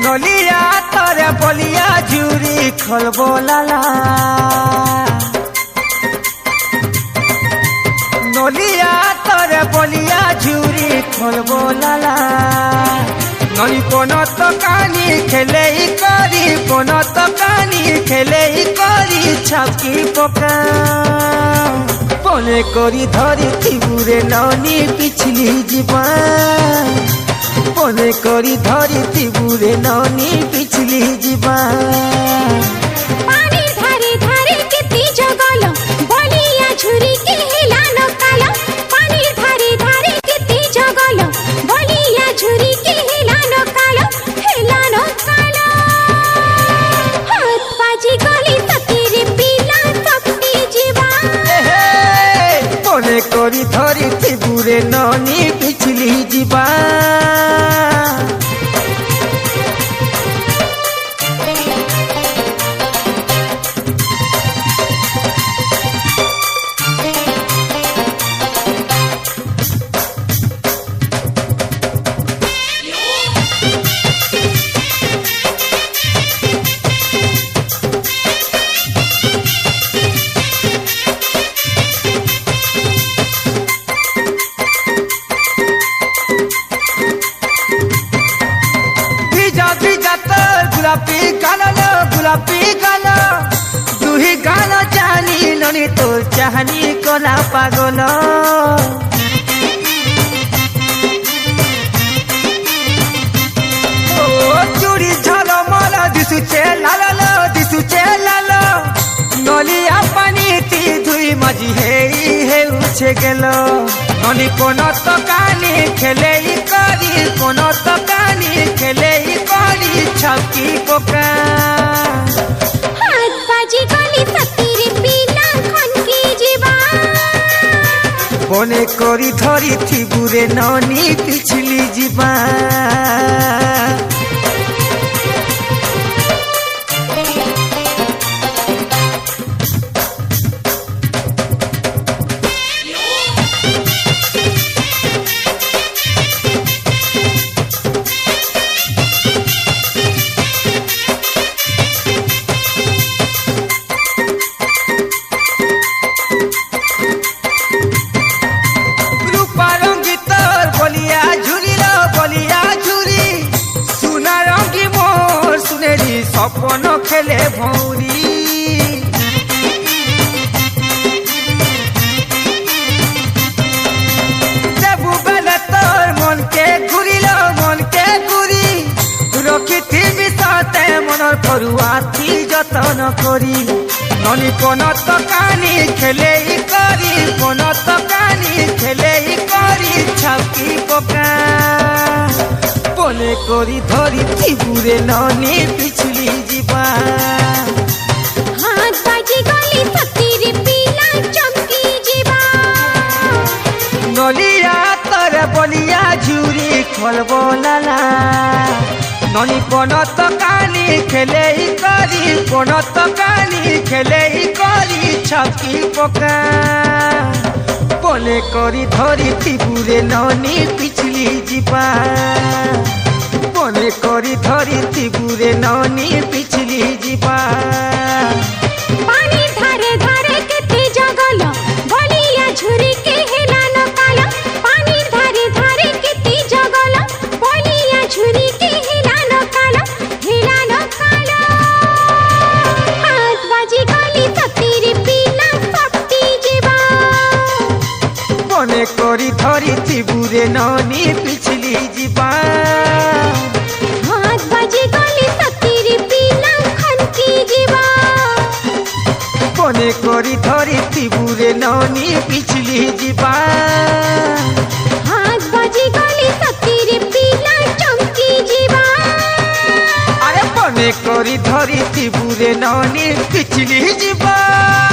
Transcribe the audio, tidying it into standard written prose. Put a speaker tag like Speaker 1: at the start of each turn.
Speaker 1: नलिया तोरे बलिया झूरी खोलबो लाला नलिया तोरे बलिया झूरी खोलबो लाला नली कोनो तो कानी खेले करी कोनो तो कानी खेले करी छापकी पका पने करी धरी थिबुरे ननी पिछली जीवन पने करी धरी थिबुरे ननी पिछली जीवन
Speaker 2: पानी धारे धारे किती जगल बलिया झुरी के हेलानो कालो पानी धारे धारे किती जगल बलिया झुरी के हेलानो कालो हाथ बाजी गली तकीरे पीला तपती जीवा
Speaker 1: पने करी धरी थिबुरे ननी पिछली जीवन गुलाबी गाना दुही गाना जानी ननी तोर चाहनी कोला पागल ओ चूड़ी झलमल दिसुचे लाल नलिया पानी ती धुई मजी हे उछे गेल ननी कोनो तो कानी खेले करी कोनो तो कानी खेले करी छकी पोका
Speaker 2: हाथ बाजी गली तकीरे पीला खनकी जीवा
Speaker 1: पने करी धरी थिबुरे ननी पिछली जीवन सपन खेले भौरी देबू बेले तोर मन के घुरी रखी थी बिसाते मनर फरुआ थी जतन करी ननी कोन तो कानी खेले करी कोन तो कानी खेले करी छापकी पका पने करी धरी थिबुरे ननी पिछली जीवन
Speaker 2: हाथ बाजी गली तकीरे पीला चमकी जीवा
Speaker 1: नलिया तोरे बलिया झूरी खोलबो लाला ननी कोन तो कानी खेले करी कोन तो कानी खेले करी छकी पका पने करी धरी थिबुरे ननी पिछली जीवन पने करी धरी थिबुरे ननी पिछली जीवन
Speaker 2: पानी धारे धारे किती जगल बलिया झुरी के हेलानो कालो पानी धारे धारे किती जगल बलिया झुरी के हेलानो कालो हाथ बाजी गली तकीरे पीला तपती जीवा
Speaker 1: पने करी धरी थिबुरे ननी पिछली जीवन
Speaker 2: हाथ बाजी गली तकीरे पीला खनकी जीवा
Speaker 1: पने करी धरी थिबुरे ननी पिछली जीवन
Speaker 2: हाथ बाजी गली तकीरे पीला चमकी जीवा
Speaker 1: अरे पने करी धरी थिबुरे ननी पिछली जीवन।